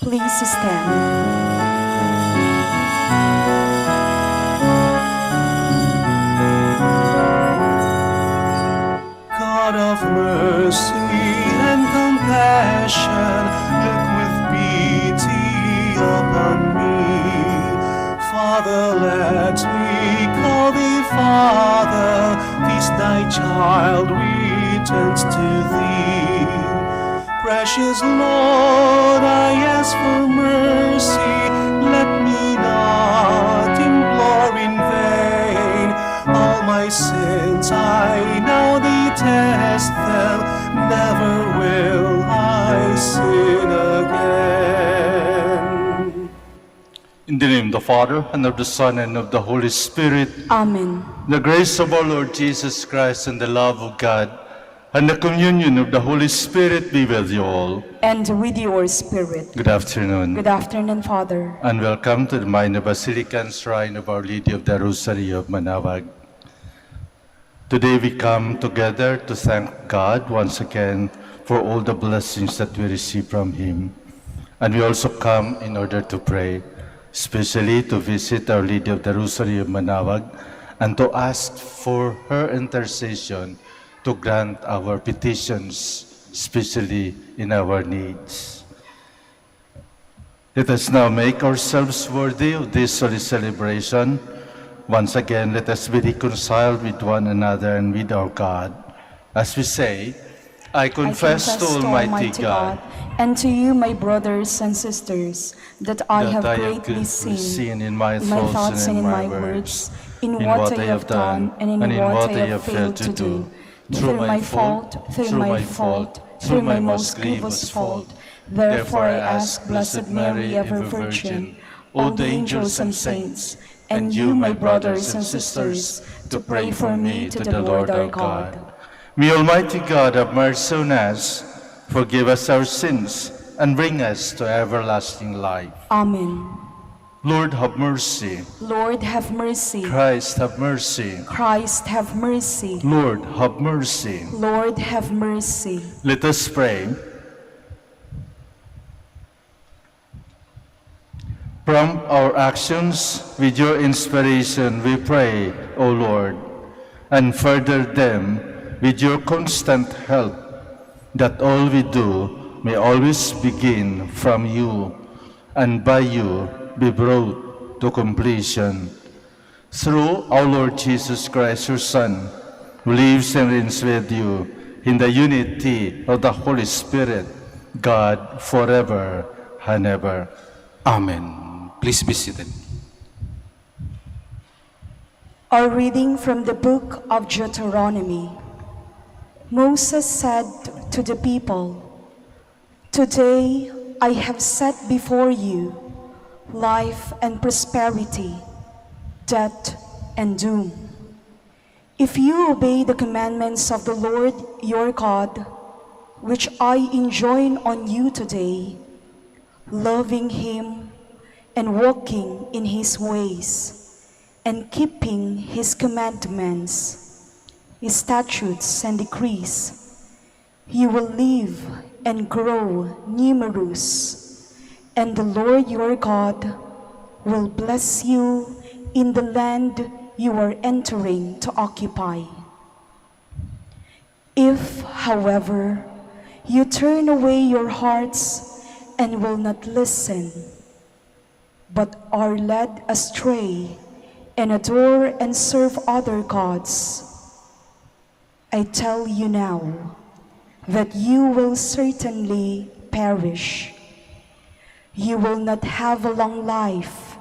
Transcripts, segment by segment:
Please stand. God of mercy and compassion, look with pity upon me. Father, let me call thee Father, this thy child returns to thee. Precious Lord, I ask for mercy, let me not implore in vain. All my sins I now detest them, never will I sin again. In the name of the Father, and of the Son, and of the Holy Spirit. Amen. The grace of our Lord Jesus Christ and the love of God and the communion of the Holy Spirit be with you all. And with your spirit. Good afternoon. Good afternoon, Father. And welcome to the Minor Basilican Shrine of Our Lady of the Rosary of Manaoag. Today we come together to thank God once again for all the blessings that we receive from Him. And we also come in order to pray, especially to visit Our Lady of the Rosary of Manaoag and to ask for her intercession to grant our petitions, especially in our needs. Let us now make ourselves worthy of this holy celebration. Once again, let us be reconciled with one another and with our God. As we say, I confess to Almighty God and to you, my brothers and sisters, that I have greatly sinned in my thoughts and in my words, in what I have done and in what I have failed to do. Through my fault, through my most grievous fault. Therefore I ask Blessed Mary, ever Virgin, all the angels and saints, and you, my brothers and sisters, to pray for me to the Lord our God. May Almighty God have mercy on us, forgive us our sins, and bring us to everlasting life. Amen. Lord, have mercy. Lord, have mercy. Christ, have mercy. Christ, have mercy. Lord, have mercy. Lord, have mercy. Let us pray. From our actions, with your inspiration, we pray, O Lord, and further them with your constant help, that all we do may always begin from you, and by you be brought to completion. Through our Lord Jesus Christ, your Son, who lives and reigns with you in the unity of the Holy Spirit, God, forever and ever. Amen. Please be seated. A reading from the book of Deuteronomy. Moses said to the people, "Today I have set before you life and prosperity, death and doom. If you obey the commandments of the Lord your God, which I enjoin on you today, loving Him and walking in His ways, and keeping His commandments, His statutes and decrees, you will live and grow numerous, and the Lord your God will bless you in the land you are entering to occupy. If, however, you turn away your hearts and will not listen, but are led astray and adore and serve other gods, I tell you now that you will certainly perish. You will not have a long life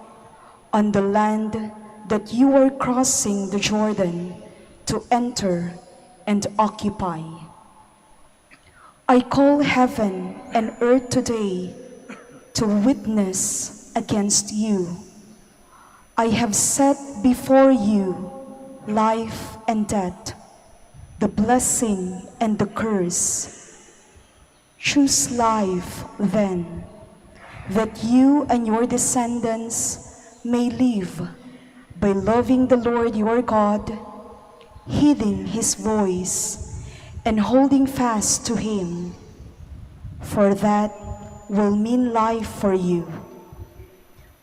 on the land that you are crossing the Jordan to enter and occupy. I call heaven and earth today to witness against you. I have set before you life and death, the blessing and the curse. Choose life then, that you and your descendants may live by loving the Lord your God, heeding His voice, and holding fast to Him. For that will mean life for you.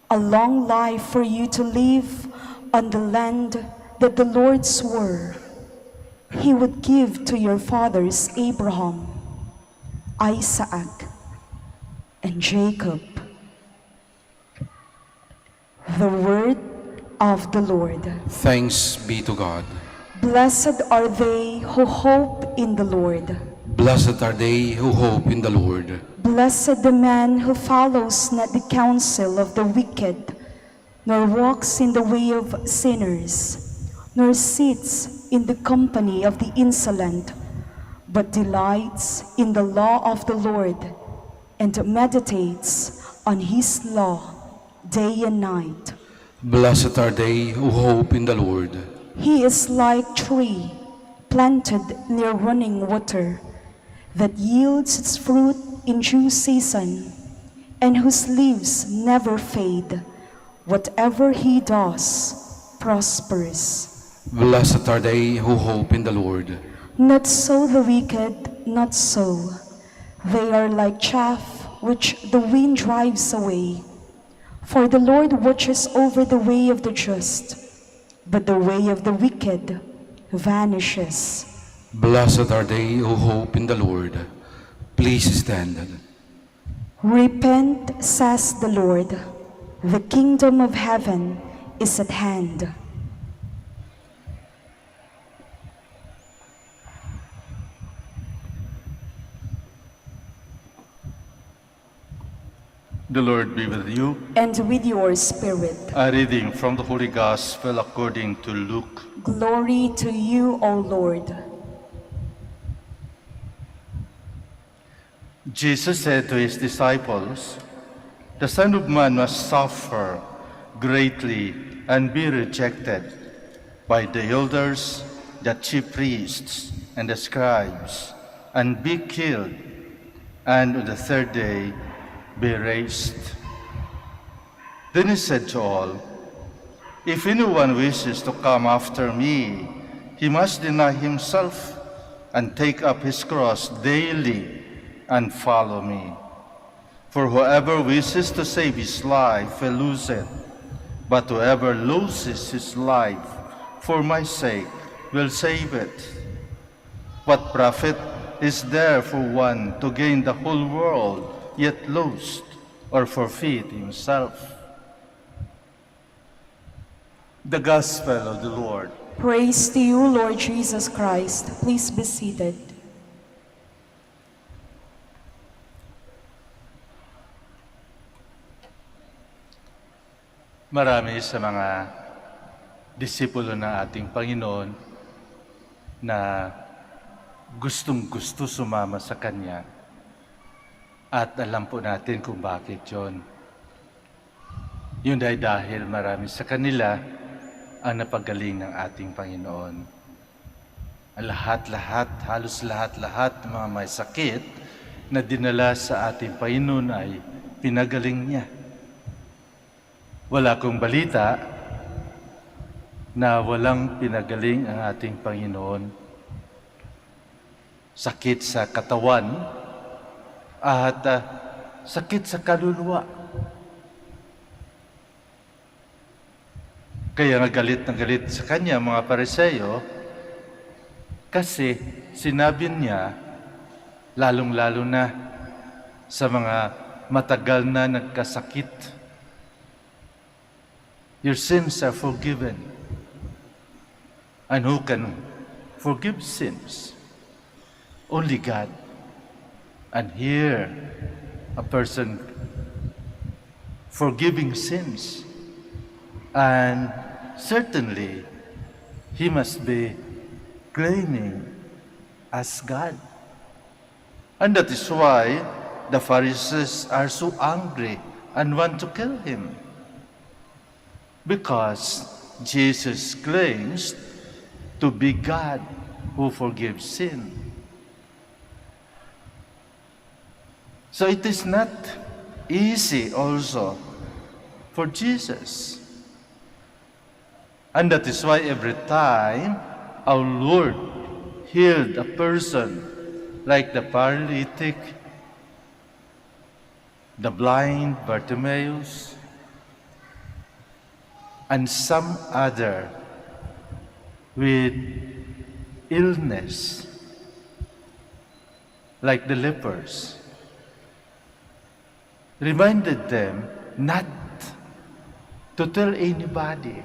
A long life for you to live on the land that the Lord swore He would give to your fathers Abraham, Isaac, and Jacob. The word of the Lord. Thanks be to God. Blessed are they who hope in the Lord. Blessed are they who hope in the Lord. Blessed the man who follows not the counsel of the wicked, nor walks in the way of sinners, nor sits in the company of the insolent, but delights in the law of the Lord, and meditates on his law day and night. Blessed are they who hope in the Lord. He is like tree planted near running water, that yields its fruit in due season, and whose leaves never fade. Whatever he does prospers. Blessed are they who hope in the Lord. Not so the wicked, not so. They are like chaff which the wind drives away. For the Lord watches over the way of the just, but the way of the wicked vanishes. Blessed are they who hope in the Lord. Please stand. Repent, says the Lord. The kingdom of heaven is at hand. The Lord be with you. And with your spirit. A reading from the Holy Gospel according to Luke. Glory to you, O Lord. Jesus said to his disciples, "The Son of Man must suffer greatly and be rejected by the elders, the chief priests, and the scribes, and be killed, and on the third day be raised." Then he said to all, "If anyone wishes to come after me, he must deny himself and take up his cross daily and follow me. For whoever wishes to save his life will lose it, but whoever loses his life for my sake will save it. What profit is there for one to gain the whole world, yet lose or forfeit himself?" The Gospel of the Lord. Praise to you, Lord Jesus Christ. Please be seated. Marami sa mga disipulo ng ating Panginoon na gustong-gusto sumama sa Kanya. At alam po natin kung bakit yon. Yun ay dahil marami sa kanila ang napagaling ng ating Panginoon. Ang halos lahat ng mga may sakit na dinala sa ating Panginoon ay pinagaling niya. Wala akong balita na walang pinagaling ang ating Panginoon. Sakit sa katawan at sakit sa kaluluwa. Kaya galit na galit sa kanya mga Pariseo kasi sinabi niya, lalong-lalo na sa mga matagal na nagkasakit, "Your sins are forgiven." And who can forgive sins? Only God. And here, a person forgiving sins. And certainly, he must be claiming as God. And that is why the Pharisees are so angry and want to kill him. Because Jesus claims to be God who forgives sin. So it is not easy also for Jesus. And that is why every time our Lord healed a person like the paralytic, the blind Bartimaeus, and some other with illness, like the lepers, reminded them not to tell anybody,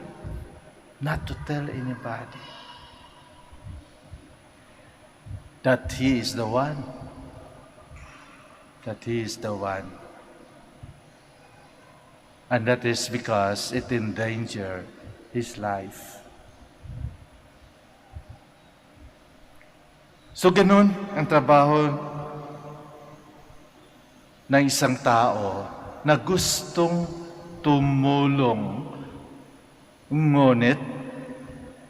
that he is the one, And that is because it endangered his life. So ganun ang trabaho ng isang tao na gustong tumulong, ngunit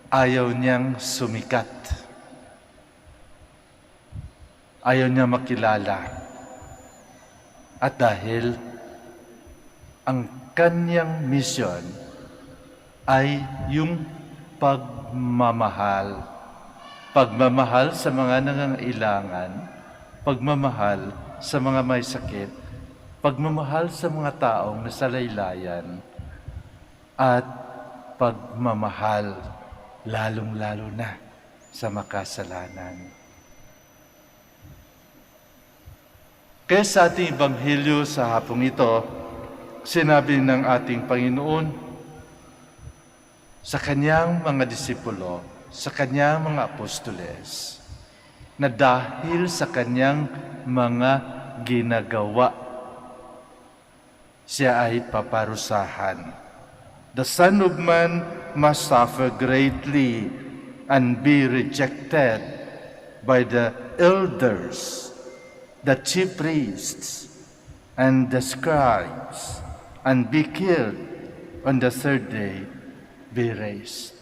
ayaw niyang sumikat. Ayaw niya makilala. At dahil ang kanyang misyon ay yung pagmamahal. Pagmamahal sa mga nangangailangan, pagmamahal sa mga may sakit, pagmamahal sa mga taong nasalaylayan, at pagmamahal lalong-lalo na sa makasalanan. Kaya sa ating Ebanghelyo sa hapong ito, sinabi ng ating Panginoon sa kanyang mga disipulo, sa kanyang mga apostoles, na dahil sa kanyang mga ginagawa, siya ay paparusahan. The Son of Man must suffer greatly and be rejected by the elders, the chief priests, and the scribes, and be killed on the third day, be raised.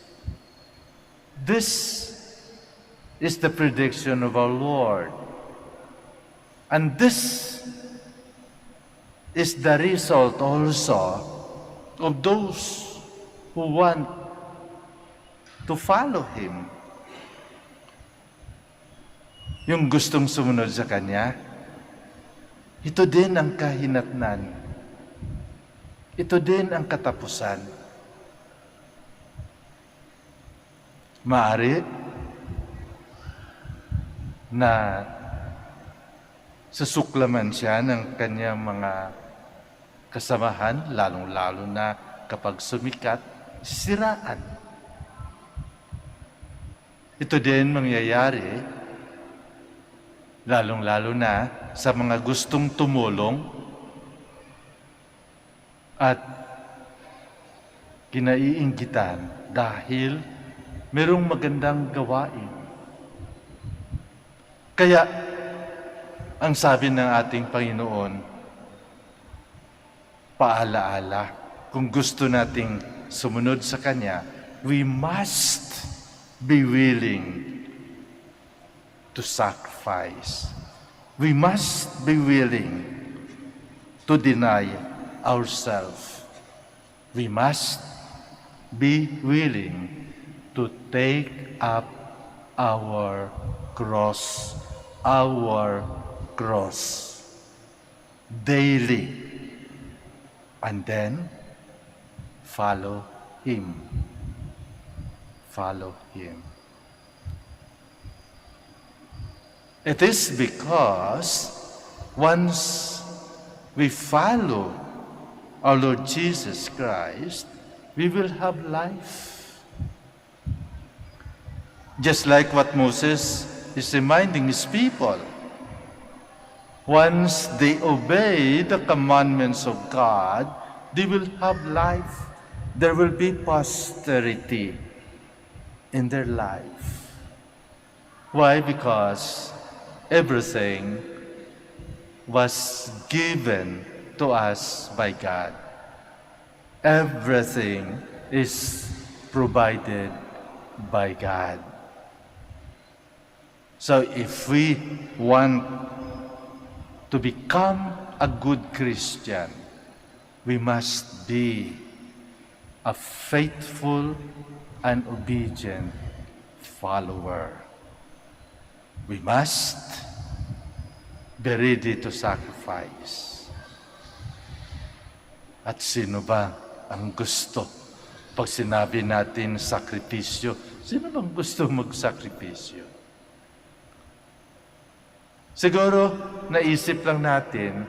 This is the prediction of our Lord. And this is the result also of those who want to follow Him. Yung gustong sumunod sa Kanya, ito din ang kahinatnan. Ito din ang katapusan. Maaari na susuklaman siya ng kanyang mga kasamahan, lalong-lalo na kapag sumikat, siraan. Ito din mangyayari, lalong-lalo na sa mga gustong tumulong at kinaiinggitan dahil merong magandang gawain. Kaya, ang sabi ng ating Panginoon, paalaala, kung gusto nating sumunod sa Kanya, we must be willing to sacrifice. We must be willing to deny ourselves. We must be willing to take up our cross daily, and then follow Him. Follow Him. It is because once we follow our Lord Jesus Christ, we will have life. Just like what Moses is reminding his people. Once they obey the commandments of God, they will have life. There will be posterity in their life. Why? Because everything was given to us by God. Everything is provided by God. So if we want to become a good Christian, we must be a faithful and obedient follower. We must be ready to sacrifice. At sino ba ang gusto? Pag sinabi natin sakripisyo, sino bang gusto magsakripisyo? Siguro, naisip lang natin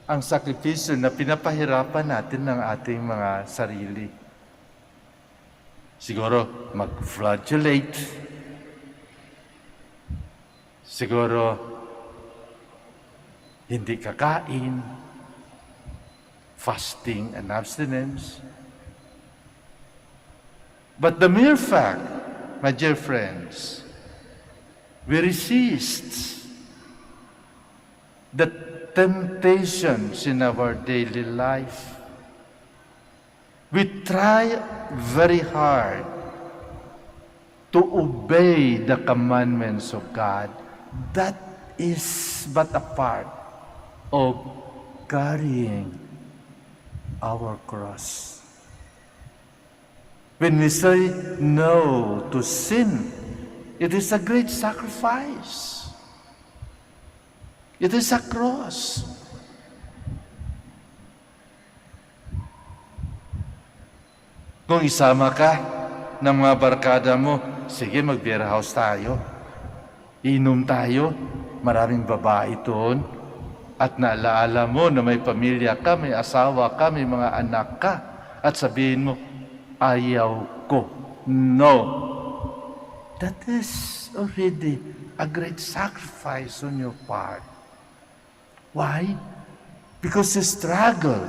ang sakripisyo na pinapahirapan natin ng ating mga sarili. Siguro, mag-flagellate. Siguro, hindi kakain. Fasting and abstinence. But the mere fact, my dear friends, we resist the temptations in our daily life. We try very hard to obey the commandments of God. That is but a part of carrying our cross. When we say no to sin, it is a great sacrifice. It is a cross. Kung isama ka ng mga barkada mo, sige, mag-beer house tayo. Inom tayo, maraming babae doon. At naalaala mo na may pamilya ka, may asawa ka, may mga anak ka. At sabihin mo, ayaw ko. No. That is already a great sacrifice on your part. Why? Because you struggle.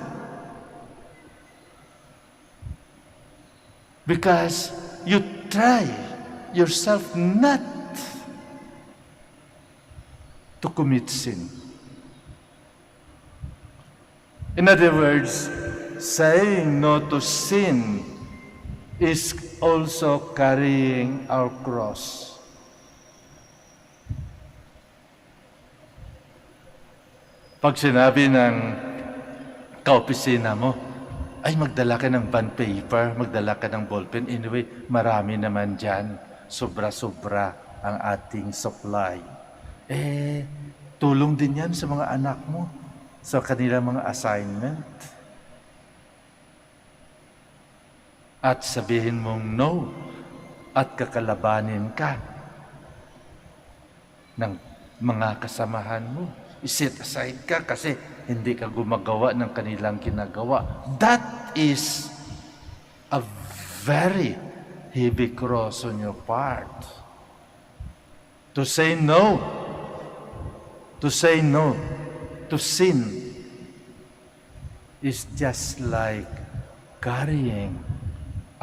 Because you try yourself not to commit sin. In other words, saying no to sin is also carrying our cross. Pag sinabi ng kaopisina mo, ay magdala ka ng bond paper, magdala ka ng ballpen. Anyway, marami naman dyan. Sobra-sobra ang ating supply. Tulong din yan sa mga anak mo, sa kanilang mga assignment. At sabihin mong no, at kakalabanin ka ng mga kasamahan mo. I-set aside ka kasi hindi ka gumagawa ng kanilang ginagawa. That is a very heavy cross on your part. To say no to sin is just like carrying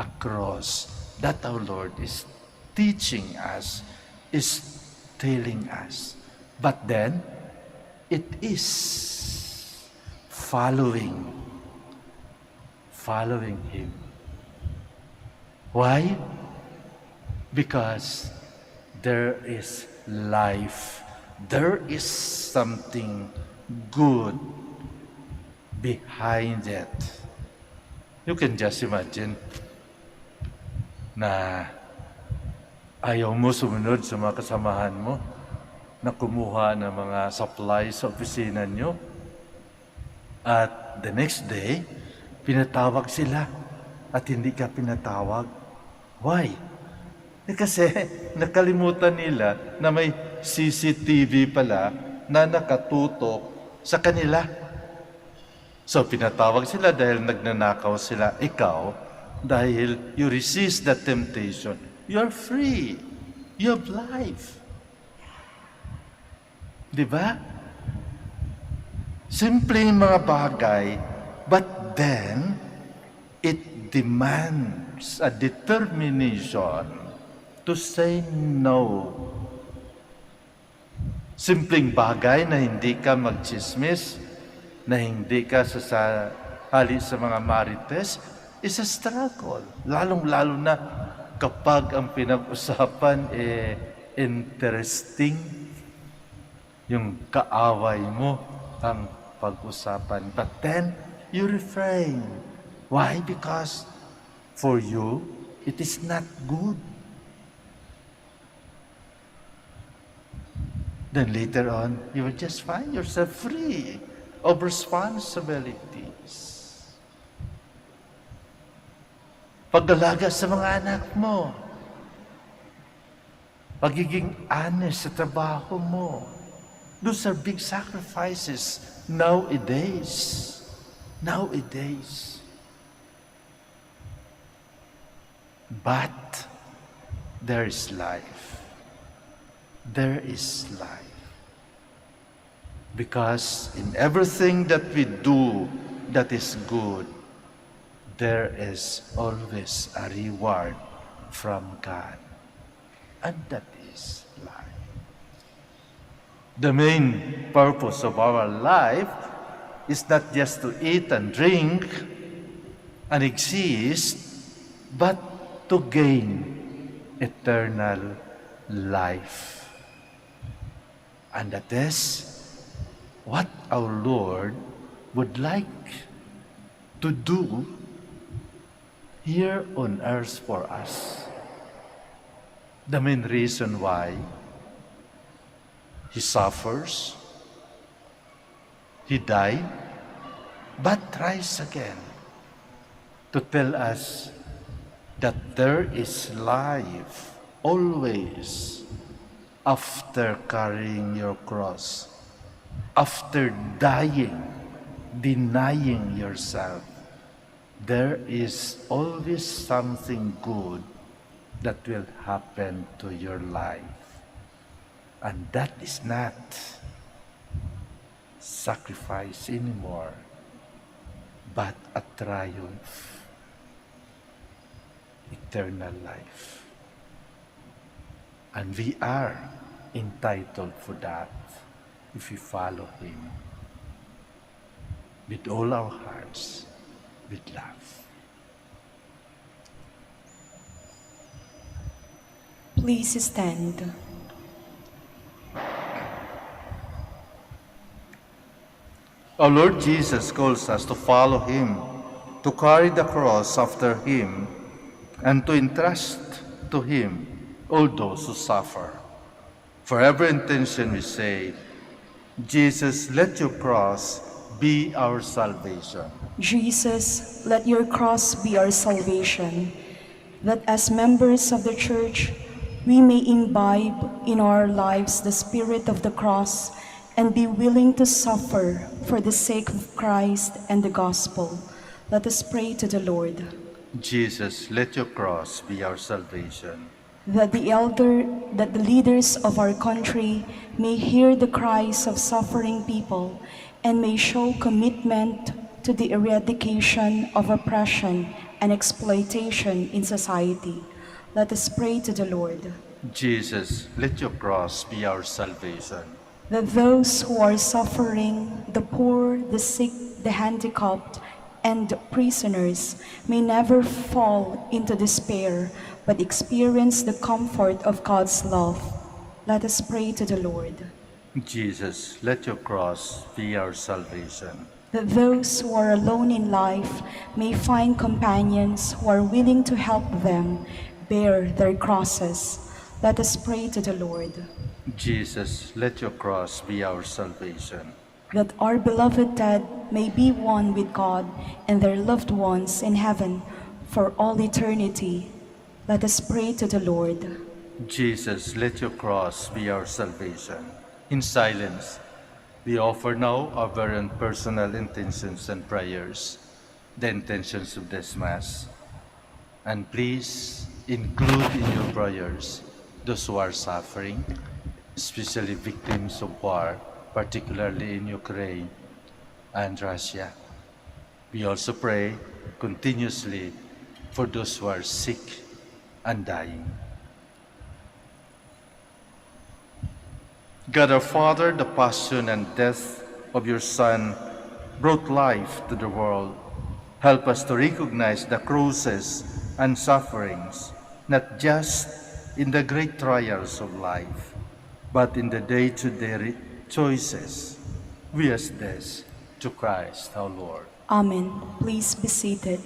a cross that our Lord is teaching us, is telling us. But then, it is following Him. Why? Because there is life. There is something good behind it. You can just imagine na ayaw mo sumunod sa mga kasamahan mo na kumuha ng mga supplies sa opisina nyo. At the next day, pinatawag sila at hindi ka pinatawag. Why? Kasi nakalimutan nila na may CCTV pala na nakatutok sa kanila. So pinatawag sila dahil nagnanakaw sila. Ikaw, dahil you resist the temptation, you're free. You have life. Diba? Simpleng mga bagay, but then, it demands a determination to say no. Simpleng bagay na hindi ka magchismis, na hindi ka sasali sa mga marites, is a struggle. Lalong-lalo na kapag ang pinag-usapan interesting, yung kaaway mo ang pag-usapan. But then, you refrain. Why? Because for you, it is not good. Then later on, you will just find yourself free of responsibilities. Pag-alaga sa mga anak mo. Pagiging honest sa trabaho mo. Those are big sacrifices nowadays. Nowadays. But there is life. There is life. Because in everything that we do that is good, there is always a reward from God. And that is life. The main purpose of our life is not just to eat and drink and exist, but to gain eternal life. And that is what our Lord would like to do here on earth for us. The main reason why He suffers, He died, but rise again to tell us that there is life always after carrying your cross, after dying, denying yourself. There is always something good that will happen to your life. And that is not sacrifice anymore, but a triumph, eternal life. And we are entitled for that if we follow Him with all our hearts, with love. Please stand. Our Lord Jesus calls us to follow Him, to carry the cross after Him, and to entrust to Him all those who suffer. For every intention we say, Jesus, let your cross be our salvation. Jesus, let your cross be our salvation, that as members of the Church, we may imbibe in our lives the spirit of the cross and be willing to suffer for the sake of Christ and the gospel. Let us pray to the Lord. Jesus, let your cross be our salvation. That the leaders of our country may hear the cries of suffering people and may show commitment to the eradication of oppression and exploitation in society. Let us pray to the Lord. Jesus, let your cross be our salvation. That those who are suffering, the poor, the sick, the handicapped, and prisoners may never fall into despair, but experience the comfort of God's love. Let us pray to the Lord. Jesus, let your cross be our salvation. That those who are alone in life may find companions who are willing to help them bear their crosses. Let us pray to the Lord. Jesus, let your cross be our salvation. That our beloved dead may be one with God and their loved ones in heaven for all eternity. Let us pray to the Lord. Jesus, let your cross be our salvation. In silence, we offer now our very own personal intentions and prayers, the intentions of this Mass. And please include in your prayers those who are suffering, especially victims of war, particularly in Ukraine and Russia. We also pray continuously for those who are sick and dying. God our Father, the passion and death of your Son brought life to the world. Help us to recognize the crosses and sufferings, not just in the great trials of life, but in the day-to-day choices we ask this to Christ our Lord. Amen. Please be seated.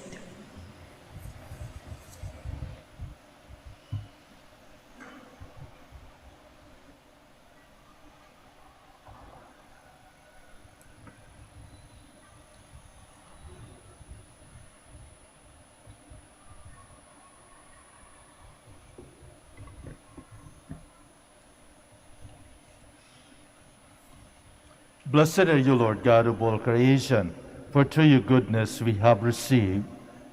Blessed are you, Lord God of all creation, for through your goodness we have received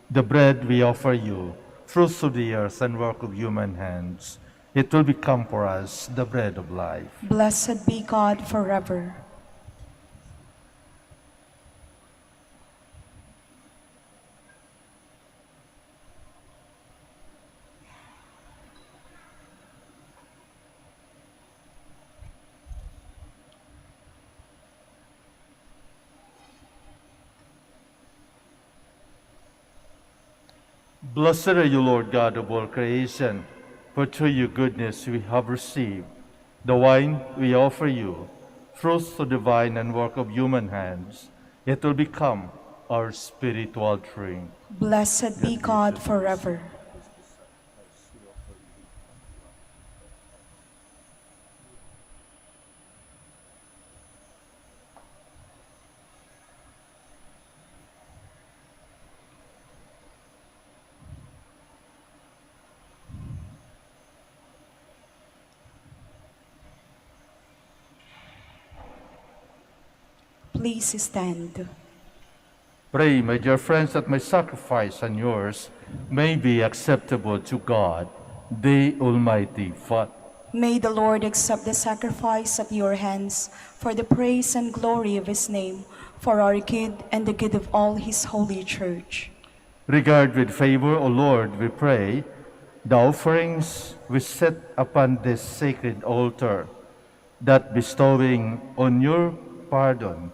the bread we offer you, fruits of the earth and work of human hands. It will become for us the bread of life. Blessed be God forever. Blessed are you, Lord God of all creation, for through your goodness we have received the wine we offer you, fruits of the vine and work of human hands. It will become our spiritual drink. Blessed be God forever. Please stand. Pray, my dear friends, that my sacrifice and yours may be acceptable to God, the Almighty Father. May the Lord accept the sacrifice at your hands for the praise and glory of his name, for our good and the good of all his holy church. Regard with favor, O Lord, we pray, the offerings we set upon this sacred altar, that bestowing on your pardon,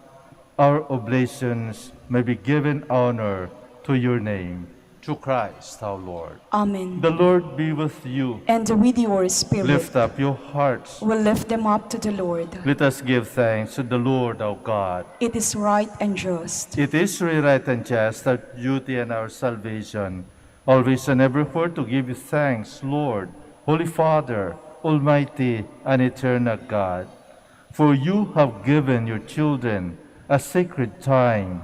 our oblations may be given honor to your name, through Christ our Lord. Amen. The Lord be with you. And with your spirit, Lift up your hearts. we'll lift them up to the Lord. Let us give thanks to the Lord our God. It is right and just. It is really right and just, our duty and our salvation, always and everywhere to give you thanks, Lord, Holy Father, Almighty and eternal God. For you have given your children a sacred time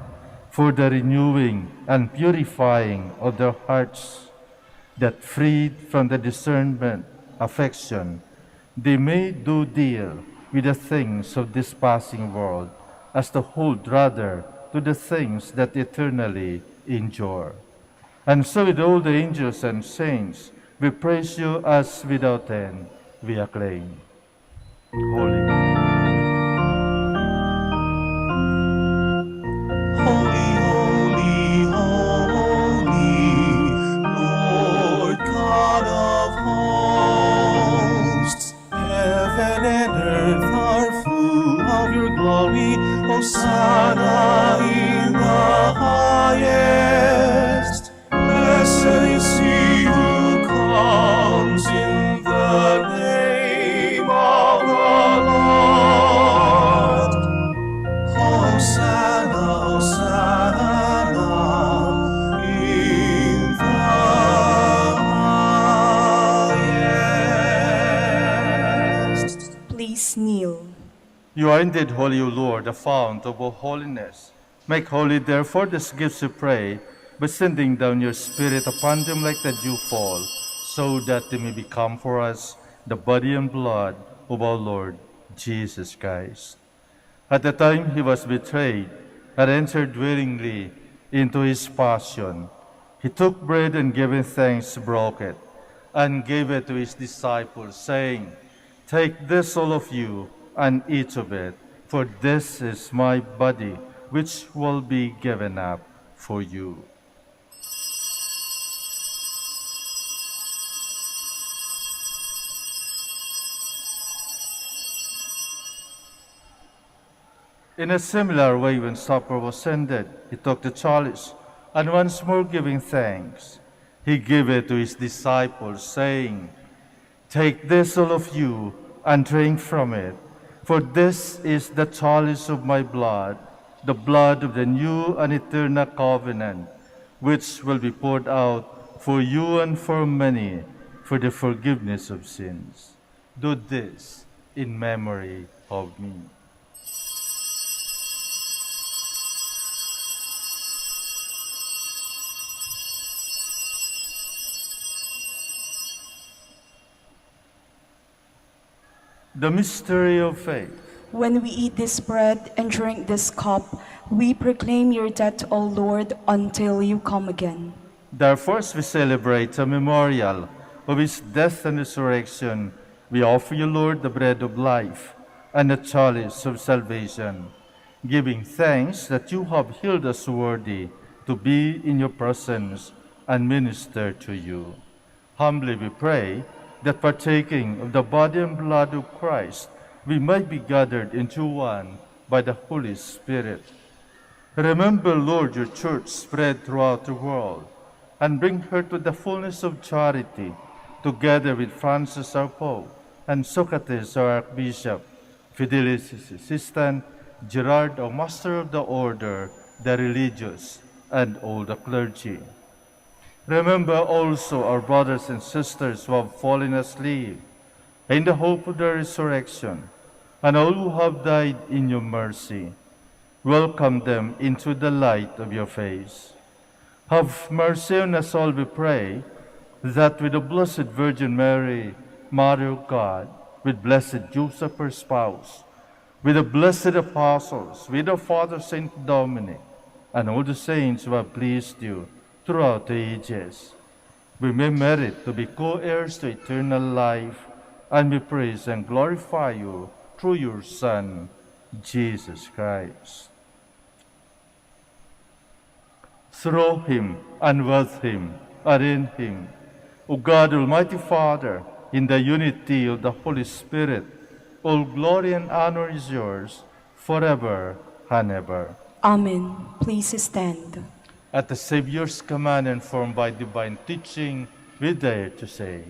for the renewing and purifying of their hearts, that freed from the discernment, affection, they may do deal with the things of this passing world, as to hold rather to the things that eternally endure. And so with all the angels and saints, we praise you as without end we acclaim. Holy. Holy, holy, holy, Lord God of hosts. Heaven and earth are full of your glory. Hosanna in the highest. Blessed is he who comes in the name of the Lord. Hosanna, Hosanna in the highest. Please kneel. You are indeed holy, O Lord, the fount of all holiness. Make holy, therefore, these gifts, we pray, by sending down your Spirit upon them like the dew fall, so that they may become for us the body and blood of our Lord Jesus Christ. At the time he was betrayed and entered willingly into his passion, he took bread and giving thanks, broke it, and gave it to his disciples, saying, "Take this, all of you, and eat of it, for this is my body, which will be given up for you." In a similar way, when supper was ended, he took the chalice, and once more giving thanks, he gave it to his disciples, saying, "Take this, all of you, and drink from it, for this is the chalice of my blood, the blood of the new and eternal covenant, which will be poured out for you and for many for the forgiveness of sins. Do this in memory of me." The mystery of faith. When we eat this bread and drink this cup, we proclaim your death, O Lord, until you come again. Therefore, as we celebrate a memorial of his death and resurrection, we offer you, Lord, the bread of life and the chalice of salvation, giving thanks that you have healed us worthy to be in your presence and minister to you. Humbly we pray that partaking of the body and blood of Christ, we might be gathered into one by the Holy Spirit. Remember, Lord, your church spread throughout the world, and bring her to the fullness of charity, together with Francis our Pope, and Socrates our Archbishop, Fidelis his assistant, Gerard our Master of the Order, the religious, and all the clergy. Remember also our brothers and sisters who have fallen asleep, in the hope of their resurrection, and all who have died in your mercy. Welcome them into the light of your face. Have mercy on us all, we pray, that with the Blessed Virgin Mary, Mother of God, with blessed Joseph, her spouse, with the blessed apostles, with our Father Saint Dominic, and all the saints who have pleased you throughout the ages, we may merit to be co-heirs to eternal life, and we praise and glorify you through your Son, Jesus Christ. Through him, and with him, and in him, O God, Almighty Father, in the unity of the Holy Spirit, all glory and honor is yours forever and ever. Amen. Please stand. At the Savior's command and formed by divine teaching, we dare to say,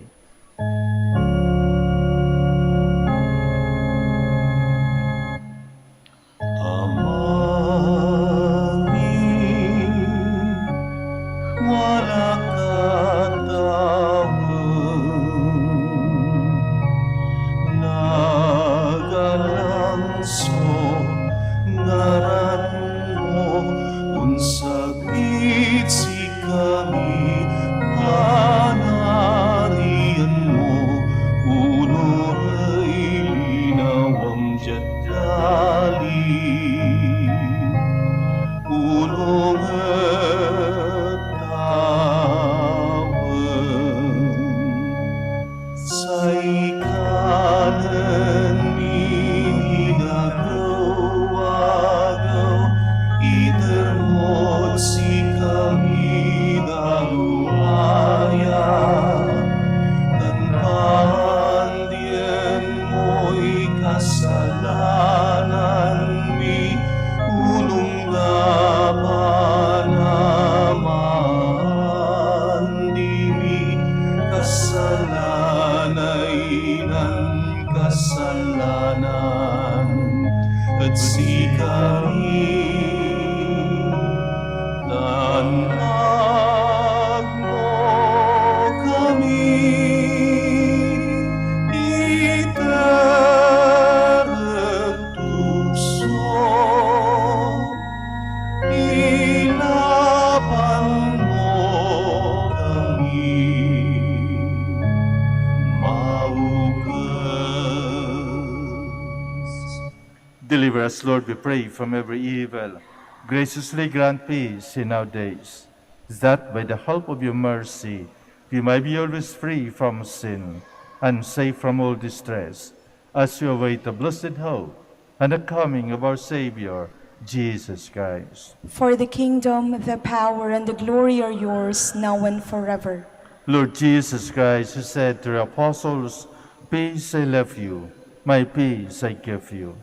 deliver us, Lord, we pray, from every evil. Graciously grant peace in our days, that by the help of your mercy we may be always free from sin and safe from all distress, as we await the blessed hope and the coming of our Savior, Jesus Christ. For the kingdom, the power, and the glory are yours, now and forever. Lord Jesus Christ, who said to the apostles, "Peace I leave you, my peace I give you."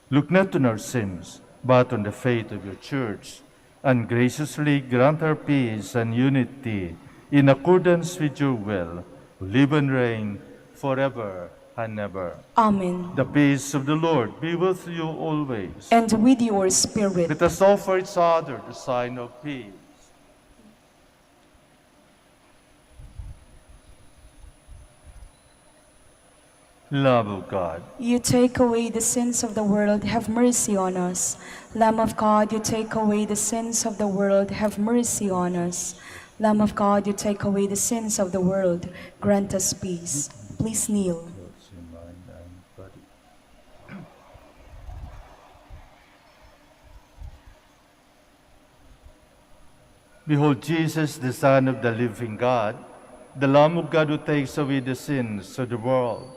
Look not on our sins, but on the faith of your church, and graciously grant her peace and unity in accordance with your will, who live and reign forever and ever. Amen. The peace of the Lord be with you always. And with your spirit. Let us offer each other the sign of peace. Love of God, You take away the sins of the world, have mercy on us. Lamb of God, you take away the sins of the world, have mercy on us. Lamb of God, you take away the sins of the world, grant us peace. Please kneel. Behold Jesus, the Son of the living God, the Lamb of God who takes away the sins of the world.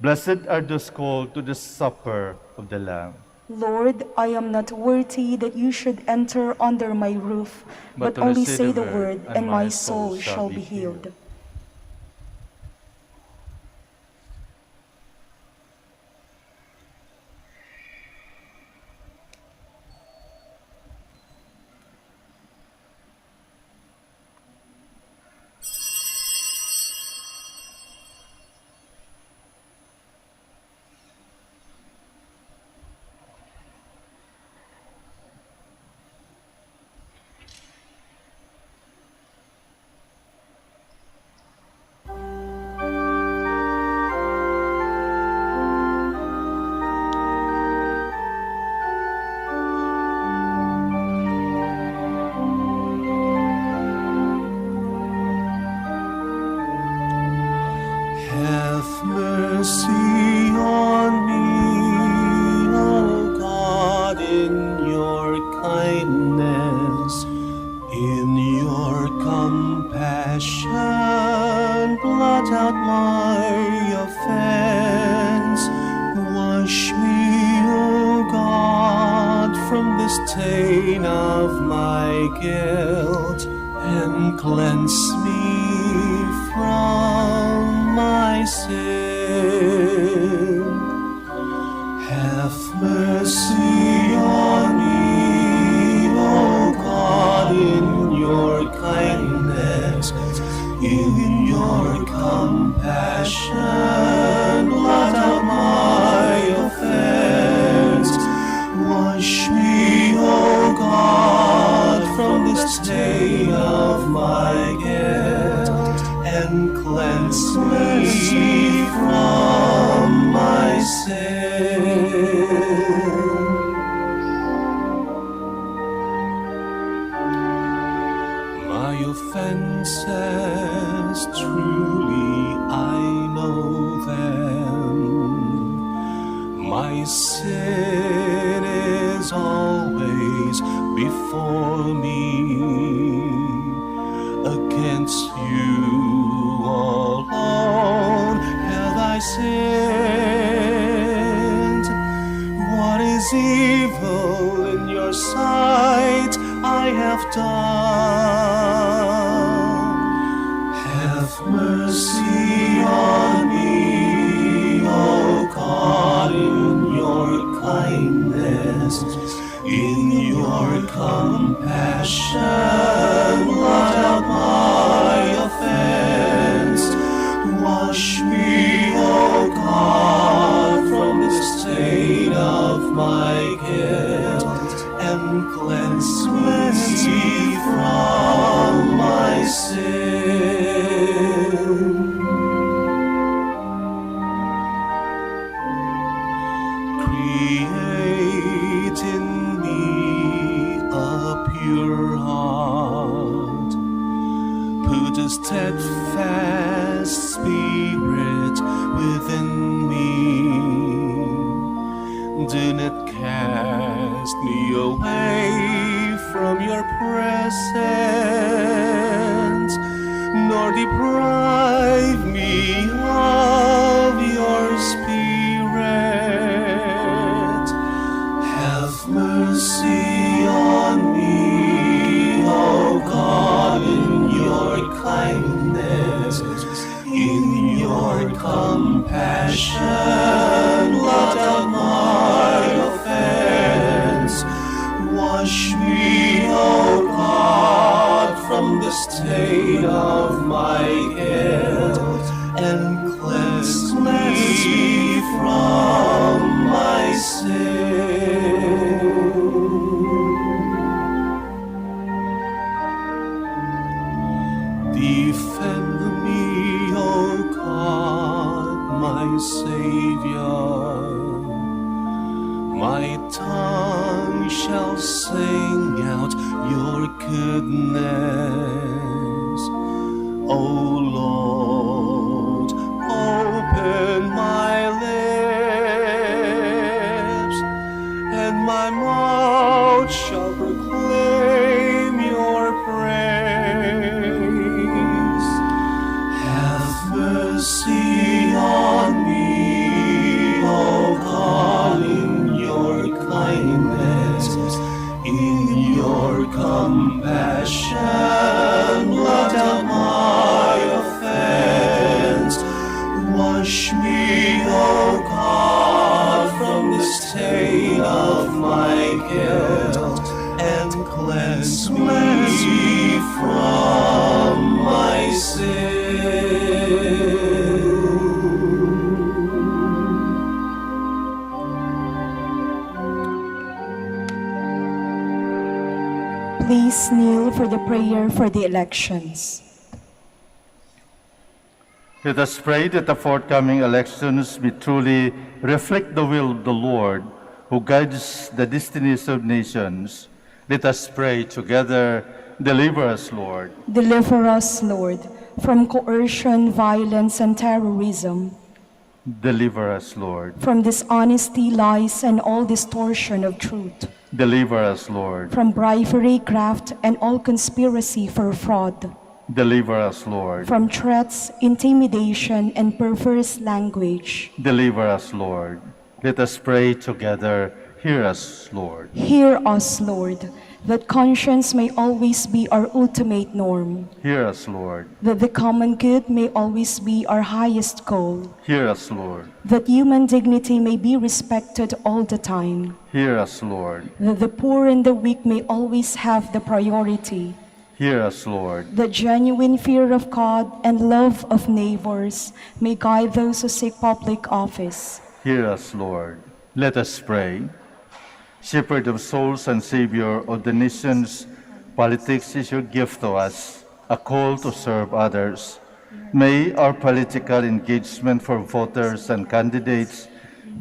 Blessed are those called to the supper of the Lamb. Lord, I am not worthy that you should enter under my roof, but only say the word, and my soul shall be healed. Have mercy on me, O God, in your kindness, in your compassion, blot out my offense. Wash me, O God, from the stain of my guilt, and cleanse me from my sin. Have mercy on me, O God, in your kindness, in your compassion, blot out my offense. Wash me, O God, from the stain of my guilt, and cleanse me from my sin. My offenses, truly I know them. My sin is always before me. Against you alone have I sinned. What is evil in your sight I have done. Have mercy on me, O God, in your kindness, in your compassion, blot out my offense. Wash me, O God, from the stain of my guilt, and cleanse me from my sin. Create in me a pure heart. Put a steadfast spirit within me. Do not cast me away from your presence, nor deprive me of your spirit. Have mercy on me, O God, in your kindness, in your compassion, blot out my offense. Wash me, O God, from the stain of my guilt, and cleanse me from my sin. Defend me, O God, my Savior. My tongue shall sing out your goodness. O Lord, open my lips, and my mouth shall proclaim your praise. cleanse me from my sin. Please kneel for the prayer for the elections. Let us pray that the forthcoming elections may truly reflect the will of the Lord, who guides the destinies of nations. Let us pray together. Deliver us, Lord. Deliver us, Lord, from coercion, violence, and terrorism, Deliver us, Lord. from dishonesty, lies, and all distortion of truth, Deliver us, Lord. from bribery, graft, and all conspiracy for fraud, Deliver us, Lord. from threats, intimidation, and perverse language. Deliver us, Lord. Let us pray together. Hear us, Lord. Hear us, Lord, that conscience may always be our ultimate norm, Hear us, Lord. that the common good may always be our highest goal, Hear us, Lord. that human dignity may be respected all the time, Hear us, Lord. that the poor and the weak may always have the priority, Hear us, Lord. that genuine fear of God and love of neighbors may guide those who seek public office. Hear us, Lord. Let us pray. Shepherd of souls and Savior of the nations, politics is your gift to us, a call to serve others. May our political engagement for voters and candidates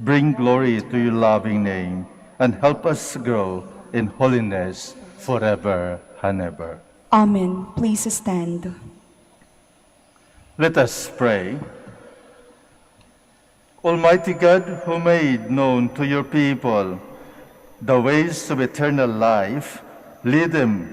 bring glory to your loving name and help us grow in holiness forever and ever. Amen. Please stand. Let us pray. Almighty God, who made known to your people the ways of eternal life, lead them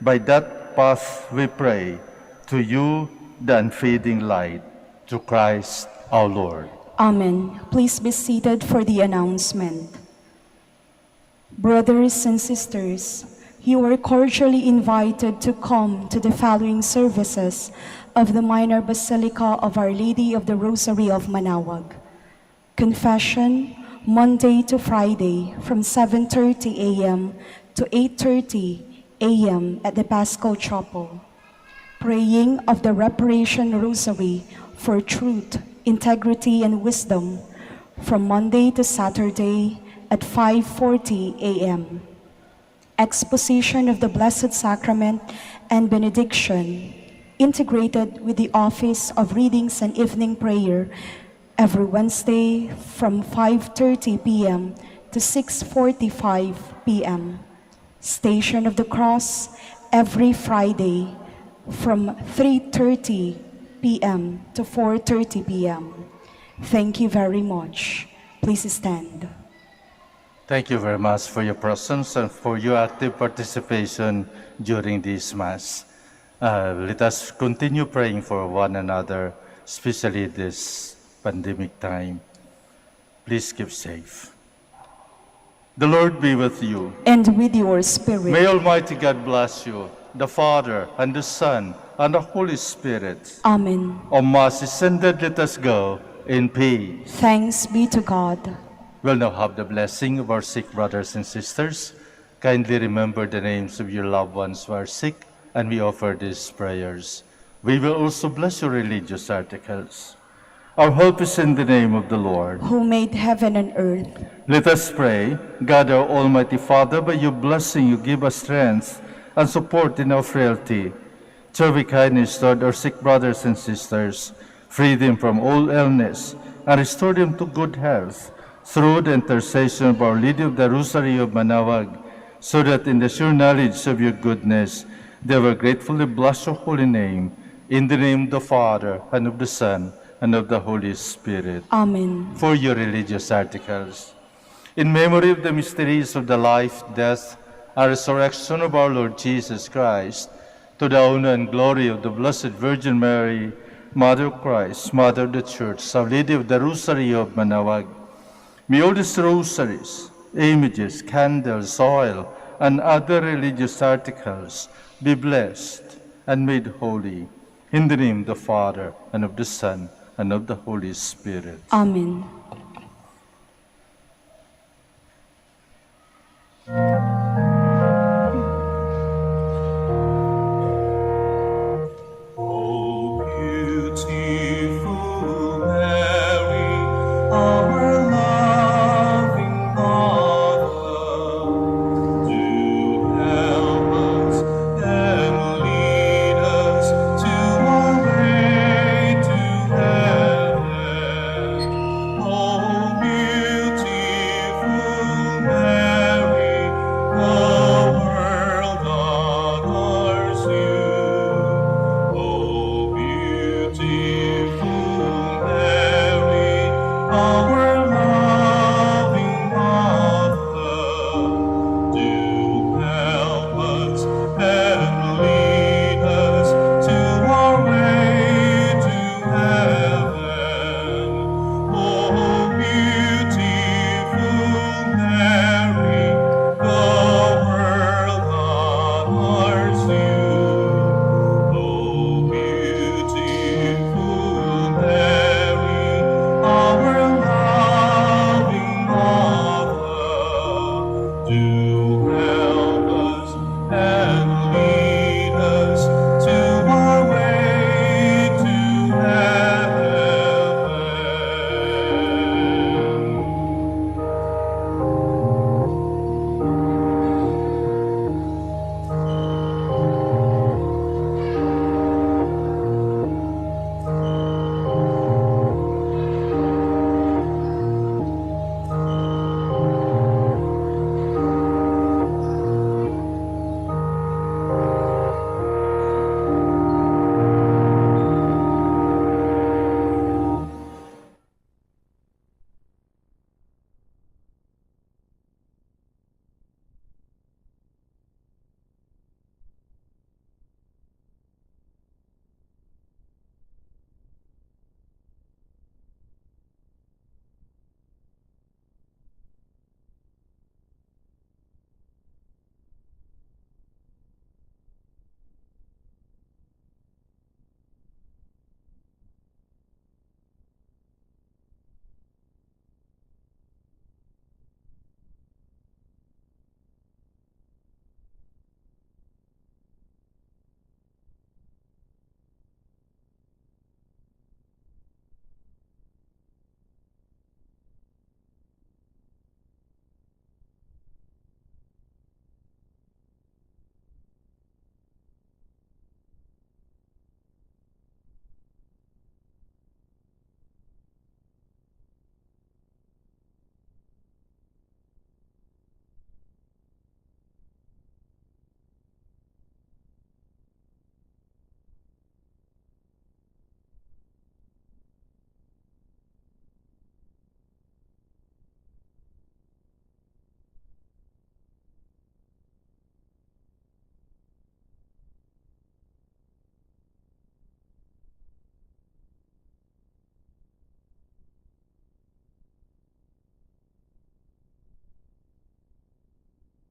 by that path, we pray, to you, the unfading light, to Christ our Lord. Amen. Please be seated for the announcement. Brothers and sisters, you are cordially invited to come to the following services of the Minor Basilica of Our Lady of the Rosary of Manaoag. Confession, Monday to Friday from 7:30 a.m. to 8:30 a.m. at the Paschal Chapel. Praying of the Reparation Rosary for truth, integrity, and wisdom from Monday to Saturday at 5:40 a.m. Exposition of the Blessed Sacrament and Benediction, integrated with the Office of Readings and Evening Prayer every Wednesday from 5:30 p.m. to 6:45 p.m. Station of the Cross every Friday from 3:30 p.m. to 4:30 p.m. Thank you very much. Please stand. Thank you very much for your presence and for your active participation during this Mass. Let us continue praying for one another, especially this pandemic time. Please keep safe. The Lord be with you. And with your spirit. May Almighty God bless you, the Father, and the Son, and the Holy Spirit. Amen. O Mass is ended, let us go in peace. Thanks be to God. We'll now have the blessing of our sick brothers and sisters. Kindly remember the names of your loved ones who are sick, and we offer these prayers. We will also bless your religious articles. Our hope is in the name of the Lord, who made heaven and earth. Let us pray. God, our Almighty Father, by your blessing you give us strength and support in our frailty. Show we kindness toward our sick brothers and sisters, free them from all illness, and restore them to good health through the intercession of Our Lady of the Rosary of Manaoag, so that in the sure knowledge of your goodness they will gratefully bless your holy name. In the name of the Father, and of the Son, and of the Holy Spirit. Amen. For your religious articles. In memory of the mysteries of the life, death, and resurrection of our Lord Jesus Christ, to the honor and glory of the Blessed Virgin Mary, Mother of Christ, Mother of the Church, Our Lady of the Rosary of Manaoag, may all these rosaries, images, candles, oil, and other religious articles be blessed and made holy. In the name of the Father, and of the Son, and of the Holy Spirit. Amen.